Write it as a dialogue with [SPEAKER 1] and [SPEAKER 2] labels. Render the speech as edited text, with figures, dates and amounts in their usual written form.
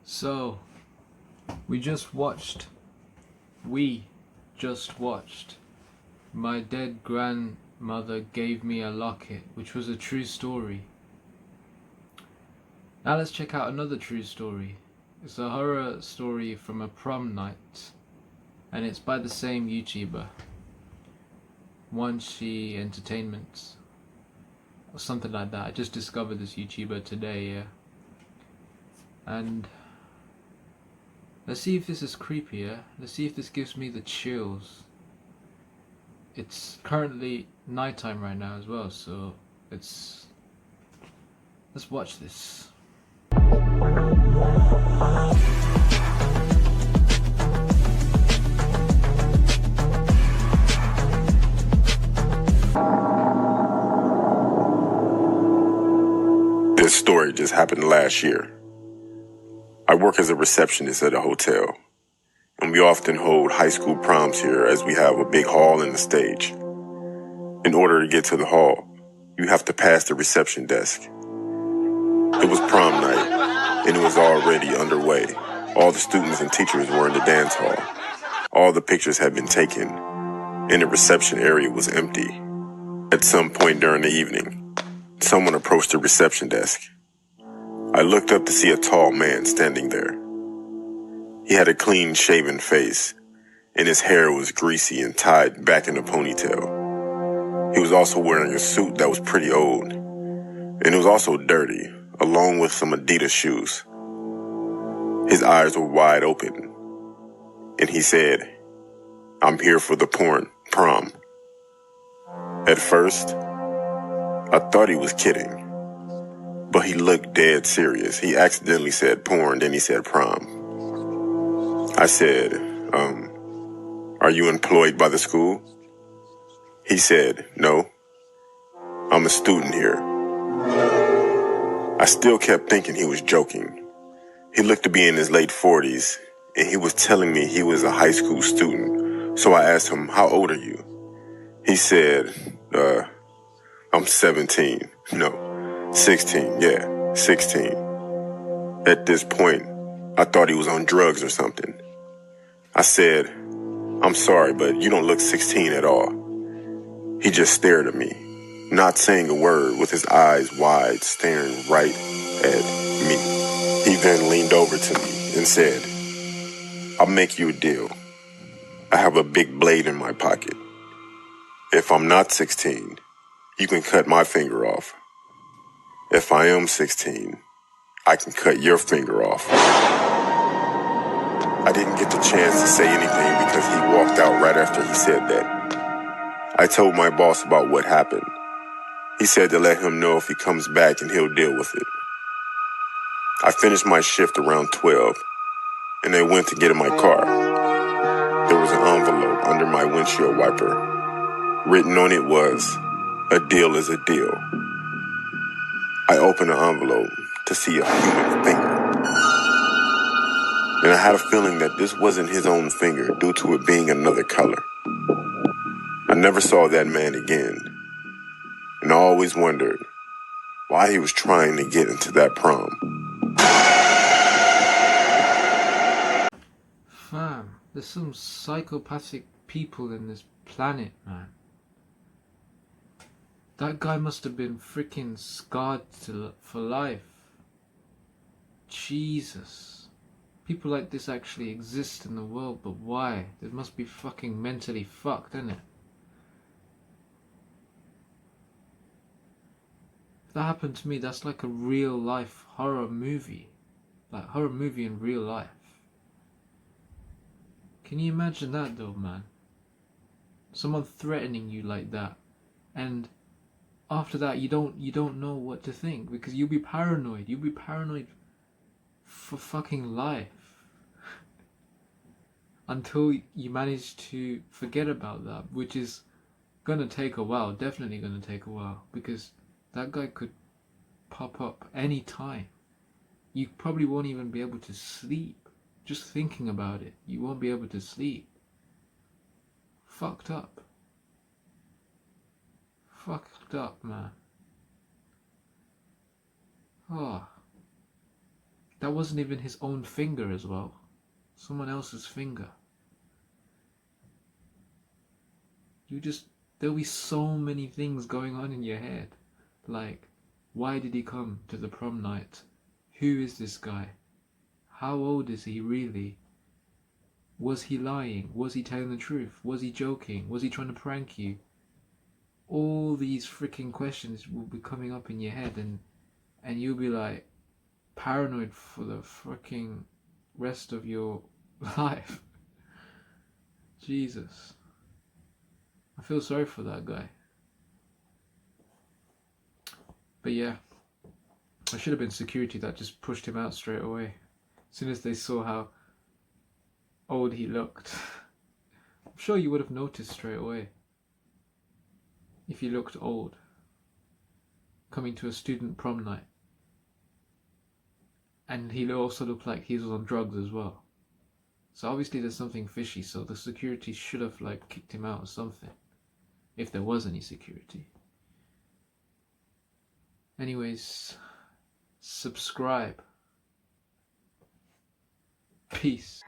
[SPEAKER 1] So, we just watched, we just watched My Dead Grandmother Gave Me a Locket, which was a true story. Now let's check out another true story. It's a horror story from a prom night, and it's by the same YouTuber, One She Entertainment, or something like that. I just discovered this YouTuber today, yeah. And let's see if this is creepier. Let's see if this gives me the chills. It's currently nighttime right now as well, so let's watch this.
[SPEAKER 2] This story just happened last year. I work as a receptionist at a hotel, and we often hold high school proms here as we have a big hall and a stage. In order to get to the hall, you have to pass the reception desk. It was prom night, and it was already underway. All the students and teachers were in the dance hall. All the pictures had been taken, and the reception area was empty. At some point during the evening, someone approached the reception desk. I looked up to see a tall man standing there. He had a clean-shaven face, and his hair was greasy and tied back in a ponytail. He was also wearing a suit that was pretty old, and it was also dirty, along with some Adidas shoes. His eyes were wide open, and he said, "I'm here for the prom." At first, I thought he was kidding, but he looked dead serious. He accidentally said porn, then he said prom. I said, "Are you employed by the school?" He said, "No, I'm a student here." I still kept thinking he was joking. He looked to be in his late 40s, and he was telling me he was a high school student. So I asked him, "How old are you?" He said, "I'm 17. No, 16. Yeah, 16. At this point, I thought he was on drugs or something. I said, "I'm sorry, but you don't look 16 at all." He just stared at me, not saying a word, with his eyes wide, staring right at me. He then leaned over to me and said, "I'll make you a deal. I have a big blade in my pocket. If I'm not 16, you can cut my finger off. If I am 16, I can cut your finger off." I didn't get the chance to say anything because he walked out right after he said that. I told my boss about what happened. He said to let him know if he comes back and he'll deal with it. I finished my shift around 12, and I went to get in my car. There was an envelope under my windshield wiper. Written on it was, "A deal is a deal." I opened the envelope to see a human finger. And I had a feeling that this wasn't his own finger due to it being another color. I never saw that man again, and I always wondered why he was trying to get into that prom.
[SPEAKER 1] Fam, there's some psychopathic people in this planet, man. That guy must have been freaking scarred for life. Jesus. People like this actually exist in the world, but why? They must be fucking mentally fucked, innit? If that happened to me, that's like a real life horror movie. Like horror movie in real life. Can you imagine that though, man? Someone threatening you like that, and after that you don't know what to think, because you'll be paranoid. You'll be paranoid for fucking life. Until you manage to forget about that, which is gonna take a while, definitely gonna take a while, because that guy could pop up any time. You probably won't even be able to sleep. Just thinking about it, you won't be able to sleep. Fucked up. Fucked up, man. Oh. That wasn't even his own finger as well. Someone else's finger. There'll be so many things going on in your head. Like, why did he come to the prom night? Who is this guy? How old is he really? Was he lying? Was he telling the truth? Was he joking? Was he trying to prank you? All these freaking questions will be coming up in your head, and you'll be like paranoid for the freaking rest of your life. Jesus. I feel sorry for that guy. But yeah, I should have been security that just pushed him out straight away. As soon as they saw how old he looked. I'm sure you would have noticed straight away if he looked old coming to a student prom night. And he also looked like he was on drugs as well. So obviously there's something fishy, so the security should have like kicked him out or something, if there was any security. Anyways, subscribe. Peace.